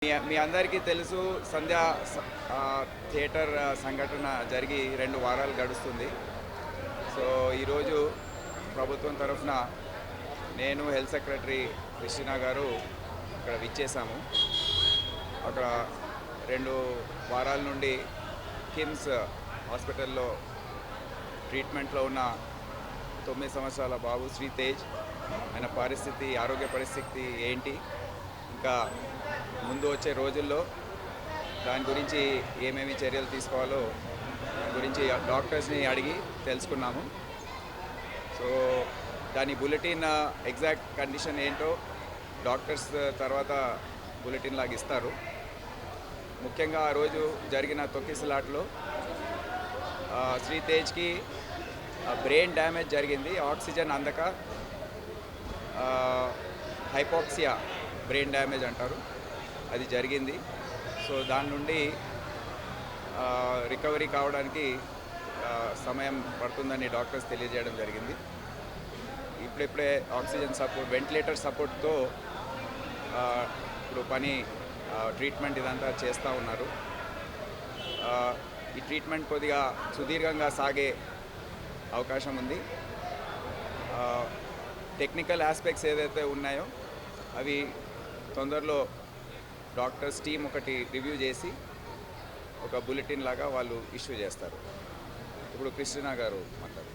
మీ అందరికీ తెలుసు సంధ్యా థియేటర్ సంఘటన జరిగి 2 వారాలు గడుస్తుంది. సో ఈరోజు ప్రభుత్వం తరఫున నేను హెల్త్ సెక్రటరీ క్రిస్టినా గారు ఇక్కడ విచ్చేసాము. అక్కడ 2 వారాల నుండి కిమ్స్ హాస్పిటల్లో ట్రీట్మెంట్లో ఉన్న 9 సంవత్సరాల బాబు శ్రీతేజ్ ఆయన ఆరోగ్య పరిస్థితి ఏంటి, ఇంకా ముందు వచ్చే రోజుల్లో దాని గురించి ఏమేమి చర్యలు తీసుకోవాలో దాని గురించి డాక్టర్స్ని అడిగి తెలుసుకున్నాము. సో దాని బులెటిన్ ఎగ్జాక్ట్ కండిషన్ ఏంటో డాక్టర్స్ తర్వాత బులెటిన్ లాగా ఇస్తారు. ముఖ్యంగా ఆ రోజు జరిగిన తొక్కిసలాట్లో శ్రీతేజ్కి బ్రెయిన్ డ్యామేజ్ జరిగింది. ఆక్సిజన్ అందక హైపాక్సియా బ్రెయిన్ డ్యామేజ్ అంటారు, అది జరిగింది. సో దాని నుండి రికవరీ కావడానికి సమయం పడుతుందని డాక్టర్స్ తెలియజేయడం జరిగింది. ఇప్పుడే ఆక్సిజన్ సపోర్ట్, వెంటిలేటర్ సపోర్ట్తో ఇప్పుడు ట్రీట్మెంట్ ఇదంతా చేస్తూ ఉన్నారు. ఈ ట్రీట్మెంట్ కొద్దిగా సుదీర్ఘంగా సాగే అవకాశం ఉంది. టెక్నికల్ ఆస్పెక్ట్స్ ఏదైతే ఉన్నాయో అవి తొందరలో డాక్టర్స్ టీం ఒకటి రివ్యూ చేసి ఒక బులెటిన్ లాగా వాళ్ళు ఇష్యూ చేస్తారు. ఇప్పుడు క్రిస్టినా గారు మాట్లాడారు.